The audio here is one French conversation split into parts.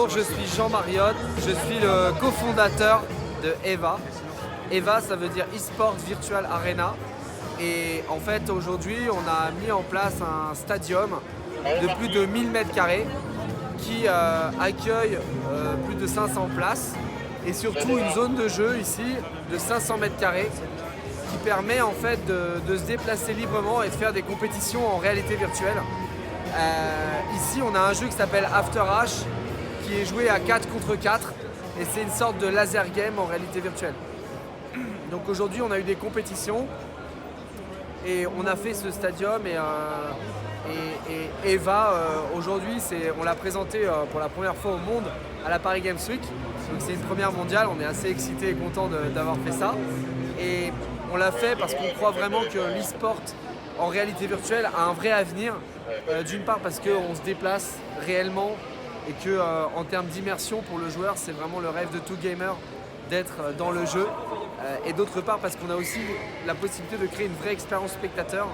Bonjour, je suis Jean Mariotte, je suis le cofondateur de EVA. EVA, ça veut dire eSport Virtual Arena. Et en fait, aujourd'hui, on a mis en place un stadium de plus de 1000 m² qui accueille plus de 500 places et surtout une zone de jeu ici de 500 m² qui permet en fait de se déplacer librement et de faire des compétitions en réalité virtuelle. Ici, on a un jeu qui s'appelle After Rush qui est joué à 4 contre 4 et c'est une sorte de laser game en réalité virtuelle. Donc aujourd'hui, on a eu des compétitions et on a fait ce stadium et EVA aujourd'hui, on l'a présenté pour la première fois au monde à la Paris Games Week. Donc c'est une première mondiale, on est assez excités et contents d'avoir fait ça. Et on l'a fait parce qu'on croit vraiment que l'e-sport en réalité virtuelle a un vrai avenir. D'une part parce qu'on se déplace réellement et que en termes d'immersion pour le joueur, c'est vraiment le rêve de tout gamer d'être dans le jeu. Et d'autre part parce qu'on a aussi la possibilité de créer une vraie expérience spectateur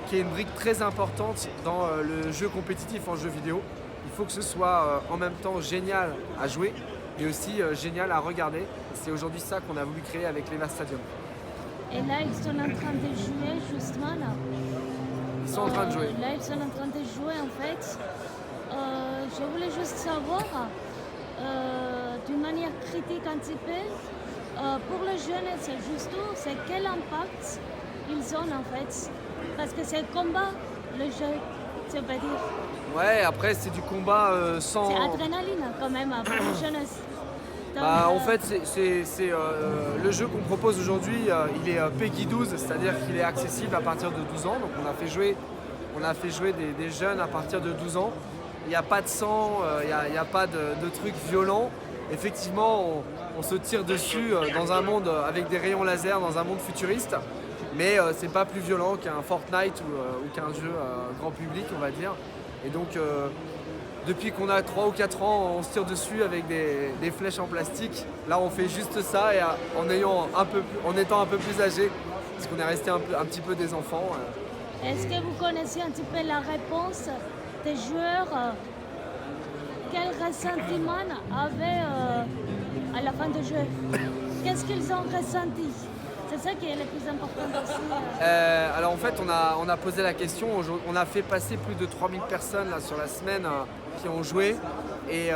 qui est une brique très importante dans le jeu compétitif en jeu vidéo. Il faut que ce soit en même temps génial à jouer mais aussi génial à regarder. C'est aujourd'hui ça qu'on a voulu créer avec l'EVA Stadium. Et là, ils sont en train de jouer justement là. Ils sont en train de jouer. Là, ils sont en train de jouer en fait. Je voulais juste savoir, d'une manière critique un petit peu, pour les jeunes, c'est quel impact ils ont en fait. Parce que c'est le combat, le jeu, tu peux dire. Ouais, après c'est du combat sans... C'est adrénaline quand même pour les jeunes. En fait, c'est le jeu qu'on propose aujourd'hui, il est PEGI 12, c'est-à-dire qu'il est accessible à partir de 12 ans. Donc on a fait jouer des jeunes à partir de 12 ans. Il n'y a pas de sang, il n'y a pas de trucs violents. Effectivement, on se tire dessus dans un monde avec des rayons laser, dans un monde futuriste. Mais c'est pas plus violent qu'un Fortnite ou qu'un jeu grand public, on va dire. Et donc... depuis qu'on a 3 ou 4 ans, on se tire dessus avec des flèches en plastique. Là, on fait juste ça et en étant un peu plus âgé, parce qu'on est resté un petit peu des enfants. Est-ce que vous connaissez un petit peu la réponse des joueurs? Quel ressentiment avaient à la fin du jeu? Qu'est-ce qu'ils ont ressenti? C'est ça qui est le plus important aussi. Alors en fait, on a posé la question. On a fait passer plus de 3000 personnes là, sur la semaine qui ont joué. Et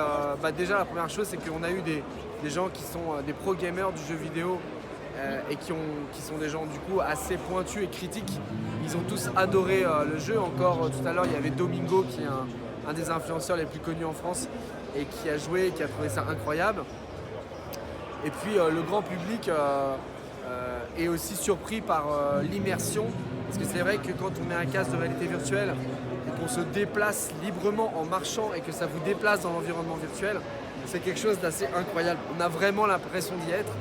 déjà, la première chose, c'est qu'on a eu des gens qui sont des pro gamers du jeu vidéo et qui sont des gens du coup assez pointus et critiques. Ils ont tous adoré le jeu. Encore tout à l'heure, il y avait Domingo qui est un des influenceurs les plus connus en France et qui a joué et qui a trouvé ça incroyable. Et puis le grand public est aussi surpris par l'immersion. Parce que c'est vrai que quand on met un casque de réalité virtuelle et qu'on se déplace librement en marchant et que ça vous déplace dans l'environnement virtuel, c'est quelque chose d'assez incroyable. On a vraiment l'impression d'y être.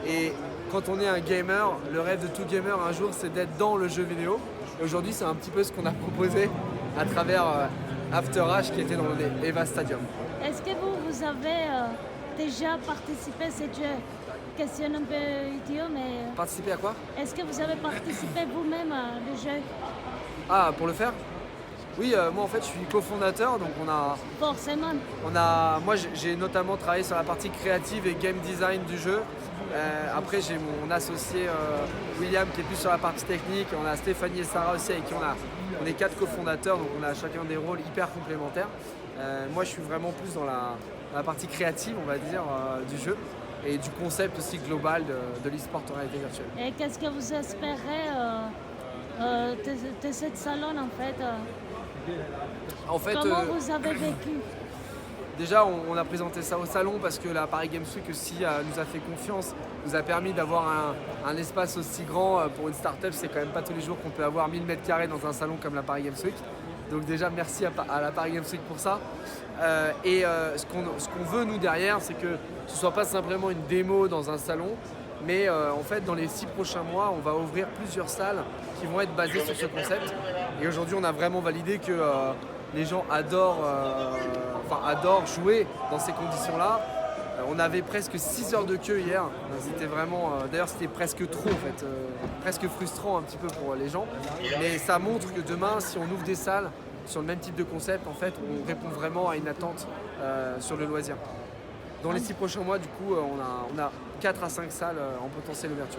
Et quand on est un gamer, le rêve de tout gamer un jour, c'est d'être dans le jeu vidéo. Et aujourd'hui, c'est un petit peu ce qu'on a proposé à travers After Rush qui était dans l'EVA Stadium. Est-ce que vous avez déjà participé à ce jeu? Question un peu idiot, mais... Participer à quoi? Est-ce que vous avez participé vous-même au jeu? Ah, pour le faire? Oui, moi en fait je suis cofondateur, donc Forcément. moi j'ai notamment travaillé sur la partie créative et game design du jeu. Après j'ai mon associé William qui est plus sur la partie technique. On a Stéphanie et Sarah aussi avec qui on est 4 cofondateurs, donc on a chacun des rôles hyper complémentaires. Moi je suis vraiment plus dans la partie créative, on va dire, du jeu. Et du concept aussi global de l'e-sport en réalité virtuelle. Et qu'est-ce que vous espérez de cette salon en fait? Comment vous avez vécu? Déjà, on a présenté ça au salon parce que la Paris Games Week aussi nous a fait confiance, nous a permis d'avoir un espace aussi grand pour une start-up. C'est quand même pas tous les jours qu'on peut avoir 1000 m² dans un salon comme la Paris Games Week. Donc déjà, merci à la Paris Games Week pour ça. Ce qu'on veut, nous, derrière, c'est que ce ne soit pas simplement une démo dans un salon, mais en fait, dans les 6 prochains mois, on va ouvrir plusieurs salles qui vont être basées sur ce concept. Et aujourd'hui, on a vraiment validé que les gens adorent jouer dans ces conditions-là. On avait presque 6 heures de queue hier. C'était vraiment, d'ailleurs, c'était presque trop en fait, presque frustrant un petit peu pour les gens. Mais ça montre que demain, si on ouvre des salles sur le même type de concept, en fait, où on répond vraiment à une attente sur le loisir. Dans les 6 prochains mois, du coup, on a 4 à 5 salles en potentielle ouverture.